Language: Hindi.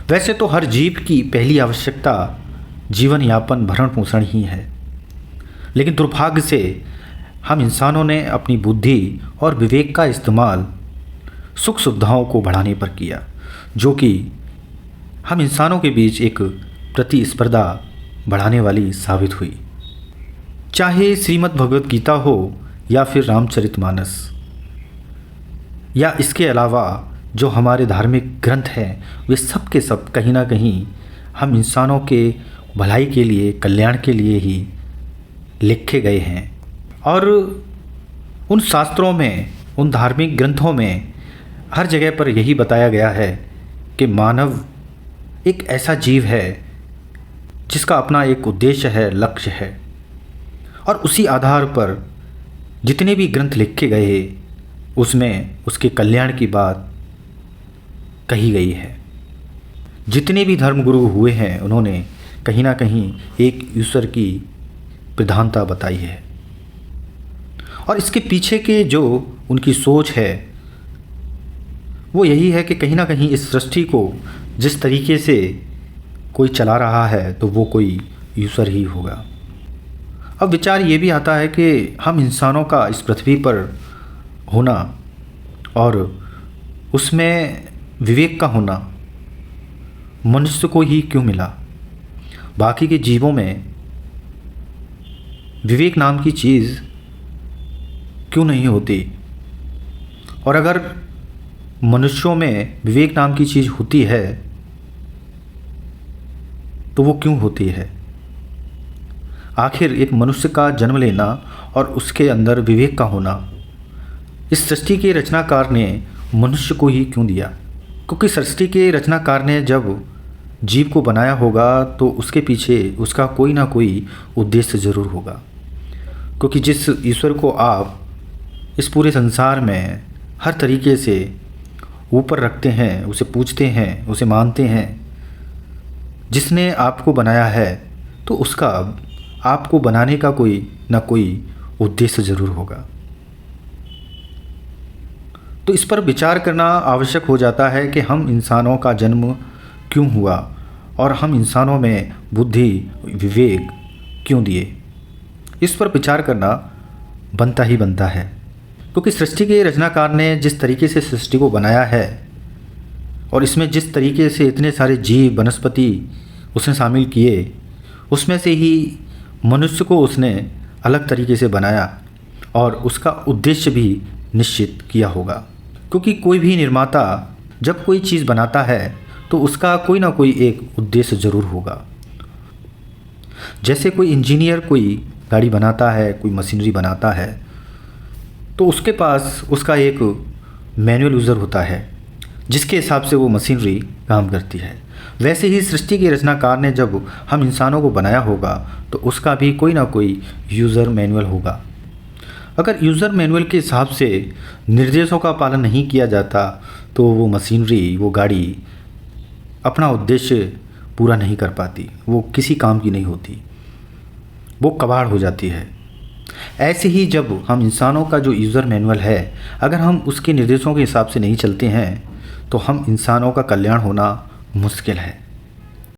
वैसे तो हर जीव की पहली आवश्यकता जीवन यापन भरण पोषण ही है, लेकिन दुर्भाग्य से हम इंसानों ने अपनी बुद्धि और विवेक का इस्तेमाल सुख सुविधाओं को बढ़ाने पर किया, जो कि हम इंसानों के बीच एक प्रतिस्पर्धा बढ़ाने वाली साबित हुई। चाहे श्रीमद् भगवत गीता हो या फिर रामचरितमानस या इसके अलावा जो हमारे धार्मिक ग्रंथ हैं, वे सब के सब कहीं ना कहीं हम इंसानों के भलाई के लिए, कल्याण के लिए ही लिखे गए हैं। और उन शास्त्रों में, उन धार्मिक ग्रंथों में हर जगह पर यही बताया गया है कि मानव एक ऐसा जीव है जिसका अपना एक उद्देश्य है, लक्ष्य है, और उसी आधार पर जितने भी ग्रंथ लिखे गए उसमें उसके कल्याण की बात कही गई है। जितने भी धर्मगुरु हुए हैं उन्होंने कहीं ना कहीं एक ईश्वर की प्रधानता बताई है, और इसके पीछे के जो उनकी सोच है वो यही है कि कहीं ना कहीं इस सृष्टि को जिस तरीके से कोई चला रहा है तो वो कोई ईश्वर ही होगा। अब विचार ये भी आता है कि हम इंसानों का इस पृथ्वी पर होना और उसमें विवेक का होना मनुष्य को ही क्यों मिला? बाकी के जीवों में विवेक नाम की चीज़ क्यों नहीं होती? और अगर मनुष्यों में विवेक नाम की चीज़ होती है तो वो क्यों होती है? आखिर एक मनुष्य का जन्म लेना और उसके अंदर विवेक का होना इस सृष्टि के रचनाकार ने मनुष्य को ही क्यों दिया? क्योंकि सृष्टि के रचनाकार ने जब जीव को बनाया होगा तो उसके पीछे उसका कोई ना कोई उद्देश्य ज़रूर होगा। क्योंकि जिस ईश्वर को आप इस पूरे संसार में हर तरीके से ऊपर रखते हैं, उसे पूजते हैं, उसे मानते हैं, जिसने आपको बनाया है तो उसका आपको बनाने का कोई ना कोई उद्देश्य ज़रूर होगा। तो इस पर विचार करना आवश्यक हो जाता है कि हम इंसानों का जन्म क्यों हुआ और हम इंसानों में बुद्धि, विवेक क्यों दिए। इस पर विचार करना बनता ही बनता है, क्योंकि सृष्टि के रचनाकार ने जिस तरीके से सृष्टि को बनाया है और इसमें जिस तरीके से इतने सारे जीव, वनस्पति उसने शामिल किए, उसमें से ही मनुष्य को उसने अलग तरीके से बनाया और उसका उद्देश्य भी निश्चित किया होगा। क्योंकि कोई भी निर्माता जब कोई चीज़ बनाता है तो उसका कोई ना कोई एक उद्देश्य ज़रूर होगा। जैसे कोई इंजीनियर कोई गाड़ी बनाता है, कोई मशीनरी बनाता है, तो उसके पास उसका एक मैनुअल यूज़र होता है जिसके हिसाब से वो मशीनरी काम करती है। वैसे ही सृष्टि के रचनाकार ने जब हम इंसानों को बनाया होगा तो उसका भी कोई ना कोई यूज़र मैनुअल होगा। अगर यूज़र मैनुअल के हिसाब से निर्देशों का पालन नहीं किया जाता तो वो मशीनरी, वो गाड़ी अपना उद्देश्य पूरा नहीं कर पाती, वो किसी काम की नहीं होती, वो कबाड़ हो जाती है। ऐसे ही जब हम इंसानों का जो यूज़र मैनुअल है, अगर हम उसके निर्देशों के हिसाब से नहीं चलते हैं तो हम इंसानों का कल्याण होना मुश्किल है।